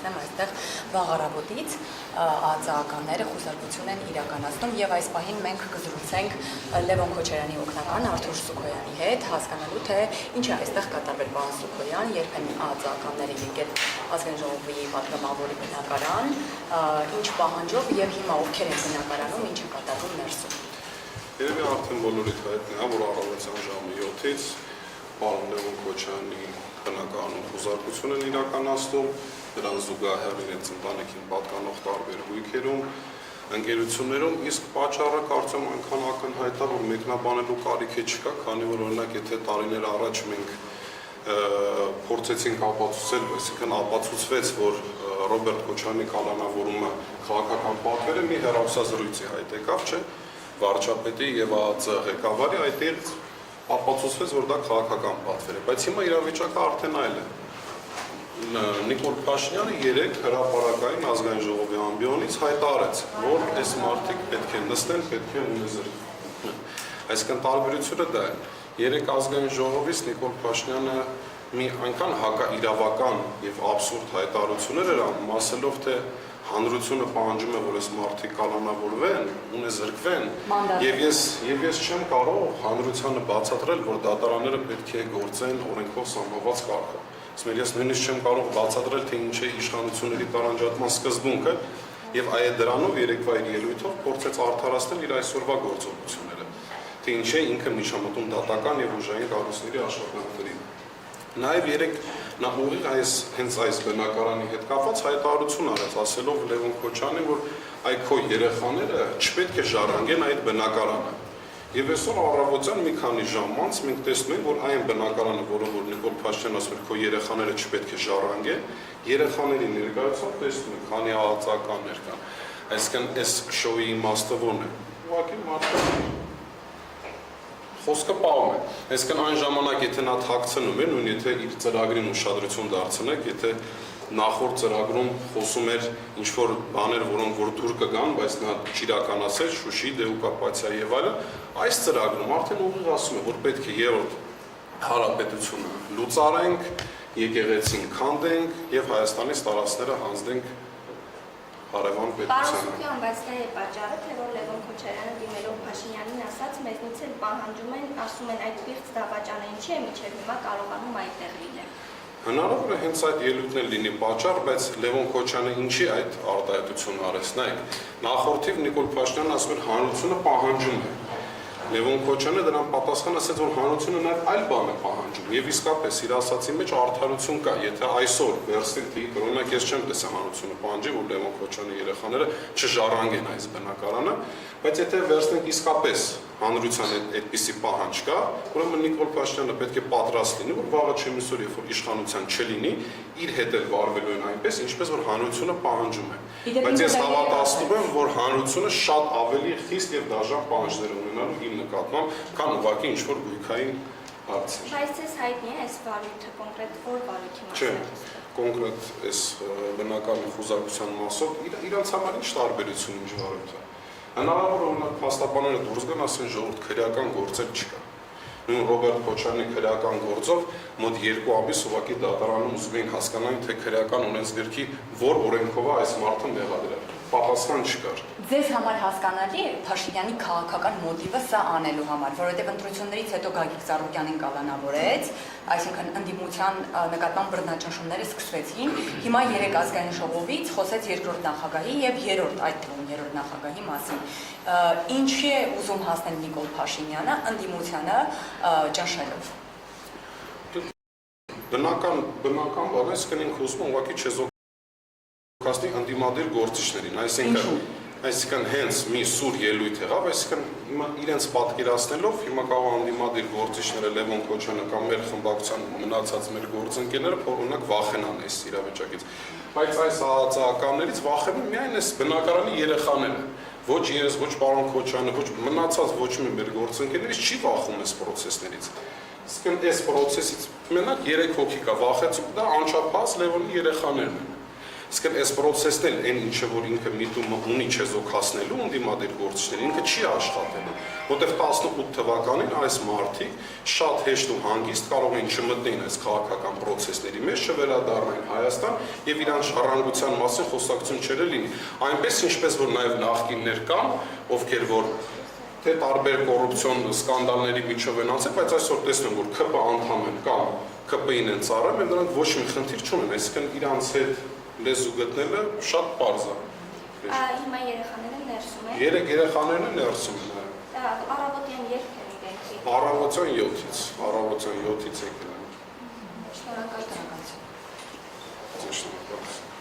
նշեմ այստեղ վաղ առավոտից ԱԾԱ-ականները խուսափություն են իրականացնում եւ այս պահին մենք կզրուցենք Լևոն Քոչարյանի օգնական Արթուր Սուքոյանի հետ, հասկանալու թե ինչ է այստեղ կատարվել պարոն Սուքոյան, երբեմն ԱԾԱ-ականները եկել ազգային ժողովի պատգամավորի բնակարան, ինչ պահանջով եւ հիմա ովքեր են բնակարանում, ինչ է կատարվում ներսում։ Երևի արդեն բոլորիդ հայտնի է, որ առավոտյան ժամը 7-ից պարոն Լևոն Քոչարյանի բնակարանում խուզարկություն են իրականացնում, դրան զուգահեռ իրենց ընտանիքին պատկանող տարբեր գույքերում, ընկերություններում, իսկ պատճառը կարծում այնքան ակնհայտ է, որ մեկնաբանելու կարիք չկա, քանի որ օրինակ եթե տարիներ առաջ մենք փորձեցինք ապացուցել, այսինքն ապացուցվեց, որ Ռոբերտ Քոչարյանի կալանավորումը քաղաքական պատվեր է, մի հեռախոսազրույցի հայտ եկավ, չէ՞, վարչապետի եւ ԱԱԾ ղեկավարի, այդտեղ ապացուցվեց, որ դա քաղաքական պատվեր է, բայց հիմա իրավիճակը արդեն այլ է։ Նիկոլ Փաշինյանը երեկ հրապարակային ազգային ժողովի ամբիոնից հայտարարեց, որ այս մարդիկ պետք է նստեն, պետք է ունեզրկվեն։ Այսինքն տարբերությունը դա է։ Երեկ ազգային ժողովից Նիկոլ Փաշինյանը մի այնքան հակաիրավական եւ աբսուրդ հայտարարություններ էր անում, ասելով թե հանրությունը պահանջում է, որ այս մարդիկ կալանավորվեն, ունեզրկվեն, եւ ես չեմ կարող հանրությանը բացատրել, որ դատարանները պետք է գործեն օրենքով սահմանված կարգով։ Իսկ ես նույնիսկ չեմ կարող բացատրել, թե ինչ է իշխանությունների տարանջատման սկզբունքը, եւ այ դրանով երեկվա իր ելույթով փորձեց արդարացնել իր այսօրվա գործողությունները, թե ինչ է ինքը միջամտում դատական եւ ուժային կառույցների աշխատանքներին։ Նաեւ երեք նա ուղիղ հենց այս բնակարանի հետ կապված հայտարարություն արեց, ասելով Լևոն Քոչարյանին, որ այ քո երեխաները չպետք է ժառանգեն այդ բնակարանը։ Եվ այսօր առավոտյան մի քանի ժամ անց մենք տեսնում ենք, որ այն բնակարանը, որը որ Նիկոլ Փաշինյանն ասում էր, քո երեխաները չպետք է ժառանգեն, երեխաների ներկայությամբ տեսնում ենք, քանի ԱԱԾ-ականներ կան։ Այսինքն այս շոուի իմաստը ո՞րն է։ Ուղղակի մարդը խոսքը պահում է։ Այսինքն այն ժամանակ, եթե նա թաքցնում էր, նույն եթե իր ծրագրին ուշադրություն դարձնեք, եթե նախորդ ծրագրում խոսում էր ինչ-որ բաներ, որոնք որ դուր կգան, բայց նա չիրականացել, Շուշի, դեոկուպացիա եւ այլն, այս ծրագրում արդեն ուղիղ ասում է, որ պետք է երրորդ հանրապետությունը լուծարենք, եկեղեցին քանդենք եւ Հայաստանից տարածքները հանձնենք հարևան պետությանը։ Պարոն, բայց դա է պատճառը, թե որ Լևոն Քոչարյանը դիմելով Փաշինյանին ասաց, մեզնից էլ պահանջում են, ասում են այդ պիղծ դավաճանը ինչի է միջև հիմա կարողանում այդտեղ լինել։ Հնարավոր է հենց այդ ելույթն էլ լինի պատճառ, բայց Լևոն Քոչարյանը ինչի այդ արտահայտությունը արեց, նայեք, նախորդիվ Նիկոլ Փաշինյանն ասում էր հանրությունը պահանջում է։ Լևոն Քոչարյանը դրան պատասխան ասեց, որ հանրությունը նաև այլ բան է պահանջում եւ իսկապես իր ասացի մեջ արդարություն կա, եթե այսօր վերստին դիպ, օրինակ ես չեմ տեսա հանրությունը պահանջի, որ Լևոն Քոչարյանի երեխաները չժառանգեն այս բնակարանը, բայց եթե վերստին իսկապես հանրության այդպիսի պահանջ կա, ուրեմն Նիկոլ Փաշինյանը պետք է պատրաստ լինի, որ վաղը չեմիսօր, երբ որ իշխանության չլինի, իր հետ էլ վարվելու են այնպես, ինչպես որ հանրությունը պահանջում է։ Բայց ես հավատացնում եմ, որ հանրությունը շատ ավելի խիստ եւ դաժան պահանջներ ունենալու իր նկատմամբ, քան ուղղակի ինչ-որ գույքային հարցեր։ Բայց ես հայտնի է այս վարույթը կոնկրետ որ վարույթի մասին։ Չէ, կոնկրետ այս բնակարանի խուզարկության մասով իրանց համար ինչ տարբերություն ինչ վարույթը։ Հնարավոր է օրինակ փաստաբանները դուրս գան, ասեն ժողովուրդ քրեական գործեր չկա։ Նույն Ռոբերտ Քոչարյանի քրեական գործով մոտ 2 ամիս ուղղակի դատարանում ուզում էին հասկանալ, թե քրեական ունեցգրքի որ օրենքով է այս մարդը մեղադրել։ Պատասխան չկար։ Ձեզ համար հասկանալի է Փաշինյանի քաղաքական մոտիվը սա անելու համար, որովհետև ընտրություններից հետո Գագիկ Ծառուկյանին կալանավորեց, այսինքն ընդդիմության նկատմամբ բռնաճնշումները սկսվեցին, հիմա երեք ազգային ժողովից խոսեց երկրորդ նախագահի եւ երրորդ, այդ թվում երրորդ նախագահի մասին։ Ինչի է ուզում հասնել Նիկոլ Փաշինյանը ընդդիմությանը ճնշելով։ Բնական բան է, սկսենք ինքը ուզում ուղղակի չեզոքացնի ընդդիմադիր գործիչներին, այսինքն հենց մի սուր ելույթ եղավ, այսինքն հիմա իրենց պատկերացնելով, հիմա կարող ընդդիմադիր գործիչները Լևոն Քոչարյանը կամ մեր խմբակցության մնացած մեր գործընկերները օրինակ վախենան այս իրավիճակից, բայց այս ԱԱԾ-ականներից վախենում միայն այս բնակարանի երեխաները, ոչ ես, ոչ պարոն Քոչարյանը, ոչ մնացած ոչ մի մեր գործընկերներից չի վախում այս պրոցեսներից։ Իսկ այս պրոցեսից մենակ 3 հոգի կա վախեցում, դա անչափահաս Լևոնի երեխաներն են։ Իսկ այս process-ն էլ այն ինչը որ ինքը միտումը ունի չեզոքացնելու ընդդիմադիր գործիչներին, ինքը չի աշխատելու, որտեղ 18 թվականին այս մարդիկ շատ հեշտ ու հանգիստ կարող են չմտնեն այս քաղաքական process-ների մեջ, չվերադառնային Հայաստան եւ իրանց ժառանգության մասին խոսակցություն չլինի։ Այնպես ինչպես որ նաեւ նախկիններ կան, ովքեր որ թե տարբեր կոռուպցիոն սկանդալների միջով են անցել, բայց այսօր տեսնում որ ԿՊ անդամ են կամ ԿՊ-ին են ծառայում, եւ նրանք ոչ մի խնդիր չունեն, այսինքն իրանց հետ լեզու գտնելը շատ պարզ է։ Հիմա երեխաները ներսում են։ Երեք երեխաներն են ներսում են։ Առավոտյան երբ են իրենք։ Առավոտյան 7-ից, առավոտյան 7-ից եկել են։ Շնորհակալ եմ։ Շնորհակալ եմ։